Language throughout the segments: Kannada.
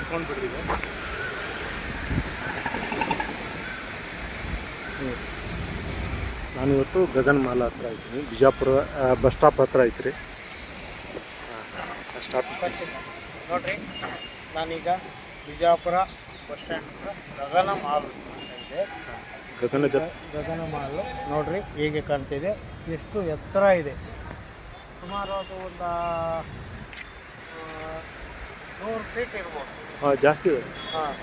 ತೊಗೊಂಡ್ಬಿಡ್ರಿ ಈಗ. ನಾನಿವತ್ತು ಗಗನ್ ಮಾಲ್ ಹತ್ರ ಇದ್ದೀನಿ, ಬಿಜಾಪುರ ಬಸ್ ಸ್ಟಾಪ್ ಹತ್ರ ಐತ್ರಿ. ಸ್ಟಾಪ್ ನೋಡ್ರಿ, ನಾನೀಗ ಬಿಜಾಪುರ ಬಸ್ ಸ್ಟ್ಯಾಂಡ್ ಹತ್ರ ಗಗನ ಮಾಲ್ ಅಂತ ಇದೆ. ಗಗನ ಮಾಲು ನೋಡ್ರಿ ಹೇಗೆ ಕಾಣ್ತಿದೆ, ಎಷ್ಟು ಎತ್ತರ ಇದೆ. ಸುಮಾರು ಅದು ಒಂದು 100 ಫೀಟ್ ಇರ್ಬೋದು. ಜಾಸ್ತಿ ಇದೆ. ಹಾಂ,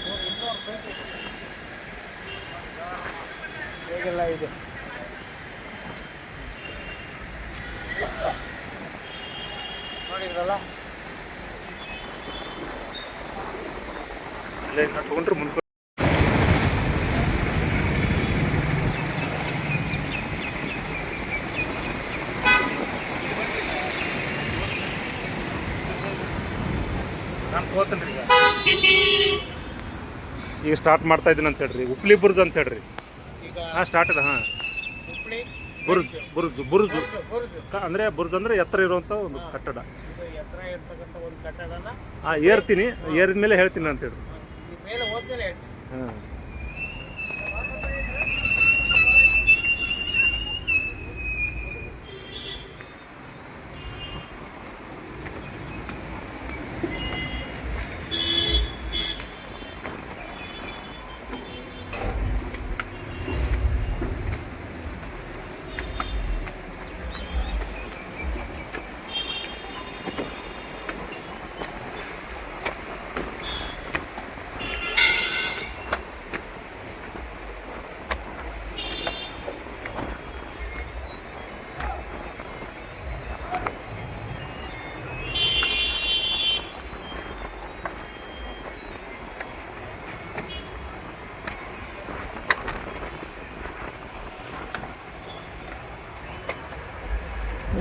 200 ಫೀಟ್ ಇದೆ. ಹೇಗೆಲ್ಲ ಇದೆ ನೋಡಿದ್ರಲ್ಲ. ಅಲ್ಲೇ ತೊಗೊಂಡ್ರೆ ಮುಂದೆ ನಾನು ತಗೋತೀನಿ ರೀ. ಈಗ ಸ್ಟಾರ್ಟ್ ಮಾಡ್ತಾ ಇದ್ದೀನಿ ಅಂತ ಹೇಳ್ರಿ. ಉಪ್ಲಿ ಬುರ್ಜ್ ಅಂತ ಹೇಳ್ರಿ. ಹಾಂ, ಸ್ಟಾರ್ಟ್ ಇದೆ. ಹಾಂ, ಉಪ್ಲಿ ಬುರ್ಜ್ ಅಂದರೆ ಬುರ್ಜ್ ಅಂದರೆ ಎತ್ತರ ಇರುವಂಥ ಒಂದು ಕಟ್ಟಡ. ಎತ್ತರ ಇರ್ತಕ್ಕಂಥ ಒಂದು ಕಟ್ಟಡನ ಏರ್ತೀನಿ, ಏರಿದ ಮೇಲೆ ಹೇಳ್ತೀನಿ ಅಂತ ಹೇಳ್ರಿ. ಮೇಲೆ ಹೋದ್ಮೇಲೆ ಹೇಳ್ತೀನಿ. ಹಾಂ,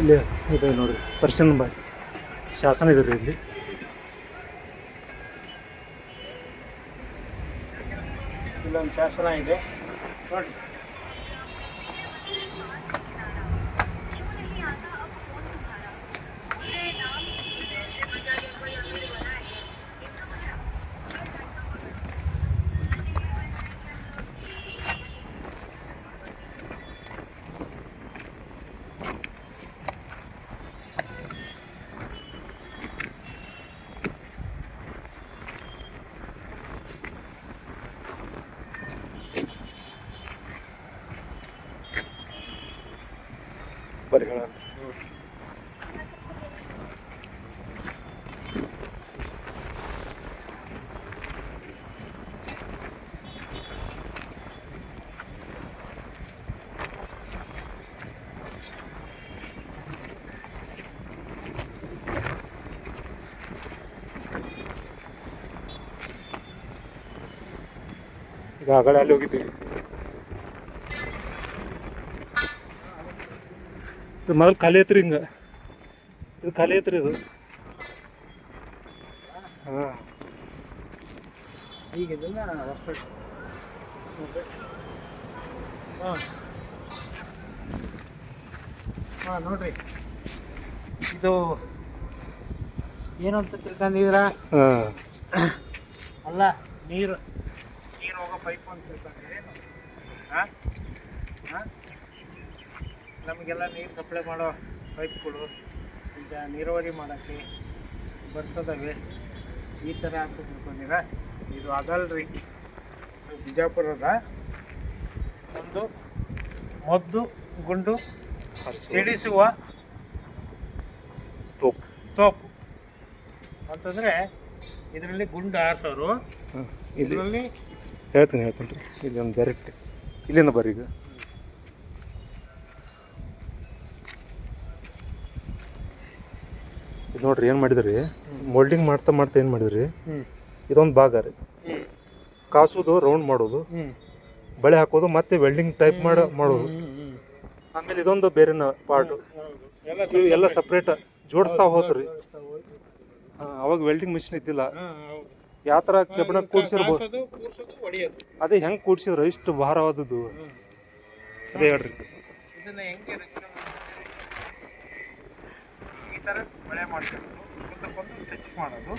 ಇಲ್ಲಿ ಇದೆ ನೋಡಿರಿ, ಪರ್ಷಿಯನ್ ಭಾಷೆ ಶಾಸನ ಇದೆ ರೀ ಇಲ್ಲಿ. ಇಲ್ಲೊಂದು ಶಾಸನ ಇದೆ ನೋಡಿ. ಬರಿಗಳ ಈಗ ಆಗಲೇ ಅಲ್ಲಿ ಹೋಗಿದ್ದೀವಿ. ಇದು ಮೊದಲು ಖಾಲಿ ಐತ್ರಿ. ಹಿಂಗೆ ಇದು ಖಾಲಿ ಐತ್ರಿ ಇದು. ಹಾಂ, ಈಗ ಇದನ್ನ ವರ್ಷ ಹಾಂ ನೋಡ್ರಿ, ಇದು ಏನು ಅಂತ ತಿಳ್ಕೊಂಡಿದ್ದೀರಾ? ಅಲ್ಲ, ನೀರು ಹೋಗೋ ಪೈಪ್ ಅಂತ ತಿಳ್ಕೊಂಡಿದ್ದೀರಿ. ಹಾಂ ಹಾಂ, ನಮಗೆಲ್ಲ ನೀರು ಸಪ್ಲೈ ಮಾಡೋ ಪೈಪ್ಗಳು ಈಗ ನೀರಾವರಿ ಮಾಡೋಕ್ಕೆ ಬರ್ತದವೆ, ಈ ಥರ ಅಂತ ತಿಳ್ಕೊಂಡಿರ. ಇದು ಅದಲ್ರಿ, ಬಿಜಾಪುರದ ಒಂದು ಮದ್ದು ಗುಂಡು ಸಿಡಿಸುವ ತೋಪು ಅಂತಂದರೆ ಇದರಲ್ಲಿ ಗುಂಡು ಹಾರಿಸೋರು. ಇದರಲ್ಲಿ ಹೇಳ್ತೀನಿ ರೀ, ಇಲ್ಲಿ ಒಂದು ಡೈರೆಕ್ಟ್ ಇಲ್ಲಿಂದ ಬರ್ರಿ. ಈಗ ಇದು ನೋಡ್ರಿ ಏನು ಮಾಡಿದ್ರಿ, ಮೋಲ್ಡಿಂಗ್ ಮಾಡ್ತಾ ಏನು ಮಾಡಿದ್ರಿ, ಇದೊಂದು ಭಾಗ ರೀ ಕಾಸೋದು, ರೌಂಡ್ ಮಾಡೋದು, ಬಳೆ ಹಾಕೋದು, ಮತ್ತೆ ವೆಲ್ಡಿಂಗ್ ಟೈಪ್ ಮಾಡೋದು. ಆಮೇಲೆ ಇದೊಂದು ಬೇರೆ ಪಾರ್ಟು, ಎಲ್ಲ ಸಪ್ರೇಟ್ ಜೋಡಿಸ್ತಾ ಹೋದ್ರಿ. ಅವಾಗ ವೆಲ್ಡಿಂಗ್ ಮಿಷಿನ್ ಇದ್ದಿಲ್ಲ. ಯಾವ ಥರ ಕಬ್ಬಿಣ ಕೂಡ್ಸಿರ್ಬೋದು, ಅದೇ ಹೆಂಗೆ ಕೂಡ್ಸಿದ್ರು ಇಷ್ಟು ಭಾರವಾದದ್ದು ಅದೇ ಹೇಳ್ರಿ. ಇದನ್ನ ಹೆಂಗೆ ಥರ ಬಳೆ ಮಾಡ್ಕೊಳ್ಳೋದು, ಒಂದಕ್ಕೊಂದು ಟಚ್ ಮಾಡೋದು,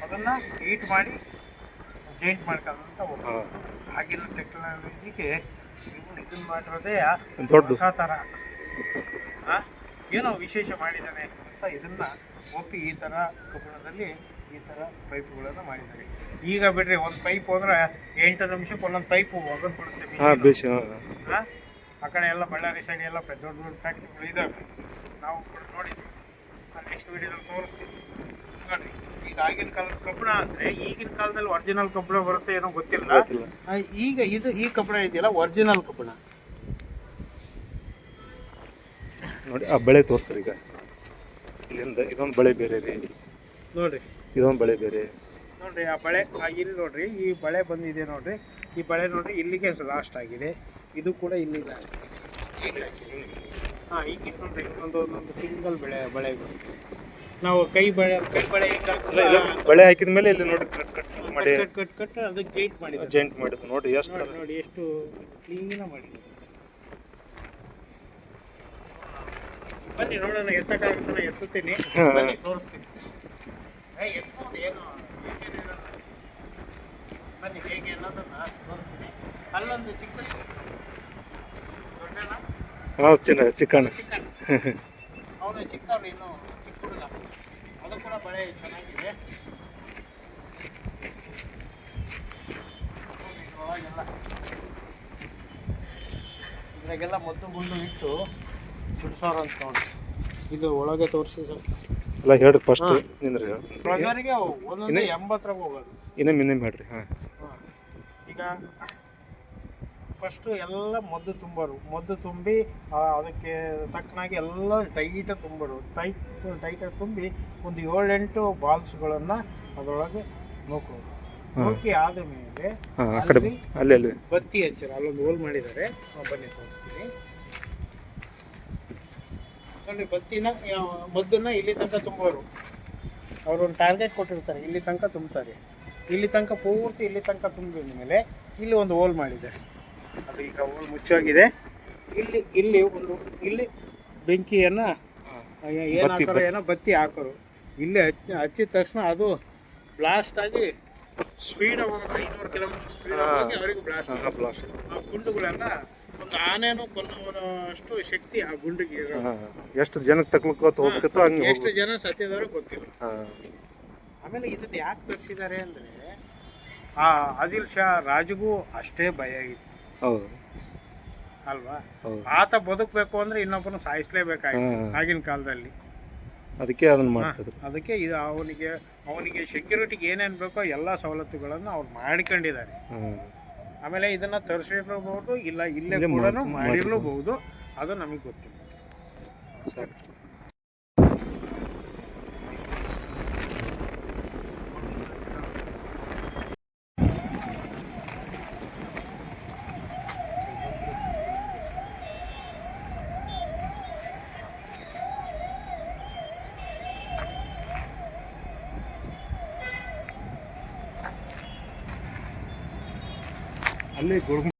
ಅದನ್ನು ಹೀಟ್ ಮಾಡಿ ಜಾಯಿಂಟ್ ಮಾಡ್ಕೊಳ್ಳೋದಂತ ಹೋಗೋದು. ಆಗಿನ ಟೆಕ್ನಾಲಜಿಗೆ ಇದನ್ನು ಮಾಡಿರೋದೇ ದೊಡ್ಡ ಹೊಸ ಥರ ಏನೋ ವಿಶೇಷ ಮಾಡಿದ್ದಾನೆ ಅಂತ ಇದನ್ನು ಒಪ್ಪಿ ಈ ಥರ ಕಬ್ಬಿಣದಲ್ಲಿ ಈ ಥರ ಪೈಪ್ಗಳನ್ನು ಮಾಡಿದ್ದಾರೆ. ಈಗ ಬಿಡ್ರಿ ಒಂದು ಪೈಪ್ ಹೋದ್ರೆ 8 ನಿಮಿಷಕ್ಕೆ ಒಂದೊಂದು ಪೈಪು ಒಗೆದು ಬಿಡುತ್ತೆ. ಆ ಕಡೆ ಎಲ್ಲ ಬಳ್ಳಾರಿ ಸೈಡ್ ಎಲ್ಲ ದೊಡ್ಡ ದೊಡ್ಡ ಫ್ಯಾಕ್ಟ್ರಿಗಳು ಇದ್ದಾವೆ, ನಾವು ಕೂಡ ನೋಡಿದ್ದೀವಿ. ನಾನು ನೆಕ್ಸ್ಟ್ ವೀಡಿಯೋದಲ್ಲಿ ತೋರಿಸ್ತೀನಿ ನೋಡಿರಿ. ಈಗ ಆಗಿನ ಕಾಲದ ಕಬ್ಬಿಣ ಅಂದರೆ ಈಗಿನ ಕಾಲದಲ್ಲಿ ಒರಿಜಿನಲ್ ಕಬ್ಬಿಣ ಬರುತ್ತೆ ಏನೋ ಗೊತ್ತಿಲ್ಲ. ಈಗ ಈ ಕಬ್ಬಿಣ ಇದೆಯಲ್ಲ ಒರಿಜಿನಲ್ ಕಬ್ಬಿಣ ನೋಡಿ. ಆ ಬಳೆ ತೋರಿಸ್ರಿ. ಈಗ ಇಲ್ಲಿಂದ ಇದೊಂದು ಬಳೆ ಬೇರೆ ರೀ, ನೋಡಿರಿ, ಇದೊಂದು ಬಳೆ ಬೇರೆ ನೋಡಿರಿ. ಆ ಬಳೆ ಇಲ್ಲಿ ನೋಡಿರಿ, ಈ ಬಳೆ ಬಂದಿದೆ ನೋಡಿರಿ. ಈ ಬಳೆ ನೋಡಿರಿ ಇಲ್ಲಿಗೆ ಲಾಸ್ಟ್ ಆಗಿದೆ, ಇದು ಕೂಡ ಇಲ್ಲಿ ಲಾಸ್ಟ್ ಆಗಿದೆ. ಹೀಗೆ ನೋಡಿರಿ ಒಂದೊಂದು ಸಿಂಗಲ್ ಬಳೆಗಳು. ನಾವು ಕೈ ಬಳೆ ಬಳೆ ಹಾಕಿದ ಮೇಲೆ ಇಲ್ಲಿ ನೋಡಿ ಮಾಡಿ ಕಟ್ ಅದಕ್ಕೆ ಜಾಯಿಂಟ್ ಮಾಡಿದ್ದು ನೋಡಿ. ಎಷ್ಟು ಕ್ಲೀನಾಗಿ ಮಾಡಿದ್ರು. ಬನ್ನಿ ನೋಡೋಣ, ಎತ್ತಕ್ಕಾಗುತ್ತಾನೆ, ಎತ್ತುತ್ತೀನಿ, ಬನ್ನಿ ತೋರಿಸ್ತೀನಿ. ಎತ್ಬೋದು, ಏನು ಬನ್ನಿ ಹೇಗೆ ಅನ್ನೋದನ್ನ ತೋರಿಸ್ತೀನಿ. ಅಲ್ಲೊಂದು ಚಿಕ್ಕ ಚಿಕ್ಕಣ್ಣ ಅವನು ಚಿಕ್ಕವನು, ಇನ್ನು ಚಿಕ್ಕ ಹುಡುಗ, ಅದು ಕೂಡ ಬಳೆ ಚೆನ್ನಾಗಿದೆ. ಇದ್ರಾಗೆಲ್ಲ ಮದ್ದು ಗುಂಡು ಇಟ್ಟು ಬಿಡ್ಸೋರು ಅಂತ ನೋಡಿ. ಇದು ಒಳಗೆ ತೋರಿಸಿ ಸರ್ ಎಲ್ಲ ಹೇಳ್ರಿ ಫಸ್ಟ್ ನಿಂದ್ರಿ. ಪ್ರಜರಿಗೆ ಒಂದೊಂದು 80 ಹೋಗೋದು. ಇನ್ನೊಮ್ಮೆ ಹೇಳ್ರಿ. ಈಗ ಫಸ್ಟು ಎಲ್ಲ ಮದ್ದು ತುಂಬೋರು, ಮದ್ದು ತುಂಬಿ ಅದಕ್ಕೆ ತಕ್ಕನಾಗಿ ಎಲ್ಲ ಟೈಟಾಗಿ ತುಂಬೋರು. ಟೈಟಾಗಿ ತುಂಬಿ ಒಂದು 7-8 ಬಾಲ್ಸ್ಗಳನ್ನು ಅದರೊಳಗೆ ನೋಕೋರು. ನೋಕಿ ಆದ ಮೇಲೆ ಅಲ್ಲಿ ಬತ್ತಿ ಹಚ್ಚಾರ, ಅಲ್ಲೊಂದು ಹೋಲ್ ಮಾಡಿದ್ದಾರೆ, ಬನ್ನಿ ತೋರಿಸ್ತೀನಿ ನೋಡಿ. ಬತ್ತಿನ ಮದ್ದನ್ನ ಇಲ್ಲಿ ತನಕ ತುಂಬೋರು. ಅವರು ಒಂದು ಟಾರ್ಗೆಟ್ ಕೊಟ್ಟಿರ್ತಾರೆ, ಇಲ್ಲಿ ತನಕ ತುಂಬ್ತಾರೆ. ಇಲ್ಲಿ ತನಕ ಪೂರ್ತಿ ಇಲ್ಲಿ ತನಕ ತುಂಬಿದ ಮೇಲೆ ಇಲ್ಲಿ ಒಂದು ಹೋಲ್ ಮಾಡಿದ್ದಾರೆ. ಅದು ಈಗ ಹೋಲ್ ಮುಚ್ಚಾಗಿದೆ. ಇಲ್ಲಿ ಬೆಂಕಿಯನ್ನು ಏನು ಹಾಕೋರು, ಏನೋ ಬತ್ತಿ ಹಾಕೋರು. ಇಲ್ಲಿ ಹಚ್ಚಿದ ತಕ್ಷಣ ಅದು ಬ್ಲಾಸ್ಟ್ ಆಗಿ ಸ್ಪೀಡ್ ಹೋಗೋದು, 500 ಕಿಲೋಮೀಟರ್ ಸ್ಪೀಡ್ ಹೋಗಿ ಅವರಿಗೂ ಬ್ಲಾಸ್ಟ್. ಆ ಗುಂಡುಗಳೆಲ್ಲ ಒಂದು ಆನೆನೂ ಕೊಲ್ಲುವಷ್ಟು ಶಕ್ತಿ ಆ ಗುಂಡಿಗೆ ಇರೋದು. ಎಷ್ಟು ಜನಕ್ಕೆ ತಕ್ಲುಕೋತ ಹೋಗ್ತಿತ್ತು, ಎಷ್ಟು ಜನ ಸತ್ತಿದವರು ಗೊತ್ತಿಲ್ಲ. ಆಮೇಲೆ ಇದನ್ನ ಯಾಕೆ ತರಿಸಿದ್ದಾರೆ ಅಂದರೆ ಆ ಆದಿಲ್ ಶಾ ರಾಜುಗೂ ಅಷ್ಟೇ ಭಯ ಇತ್ತು ಅಲ್ವಾ. ಆತ ಬದುಕಬೇಕು ಅಂದ್ರೆ ಇನ್ನೊಬ್ಬನ ಸಾಯಿಸಲೇಬೇಕಾಗಿತ್ತು ಆಗಿನ ಕಾಲದಲ್ಲಿ. ಅದಕ್ಕೆ ಅದನ್ನ ಮಾಡ್ತಿದ್ರು. ಅದಕ್ಕೆ ಇದು ಅವನಿಗೆ ಸೆಕ್ಯೂರಿಟಿಗೆ ಏನೇನು ಬೇಕೋ ಎಲ್ಲ ಸವಲತ್ತುಗಳನ್ನು ಅವ್ರು ಮಾಡಿಕೊಂಡಿದ್ದಾರೆ. ಆಮೇಲೆ ಇದನ್ನ ತರಿಸಿರಬಹುದು, ಇಲ್ಲ ಇಲ್ಲೇ ಕೂಡ ಮಾಡಿರಲೂಬಹುದು, ಅದು ನಮಗೆ ಗೊತ್ತಿಲ್ಲ. ಸಾಕು. ಅಲ್ಲೇ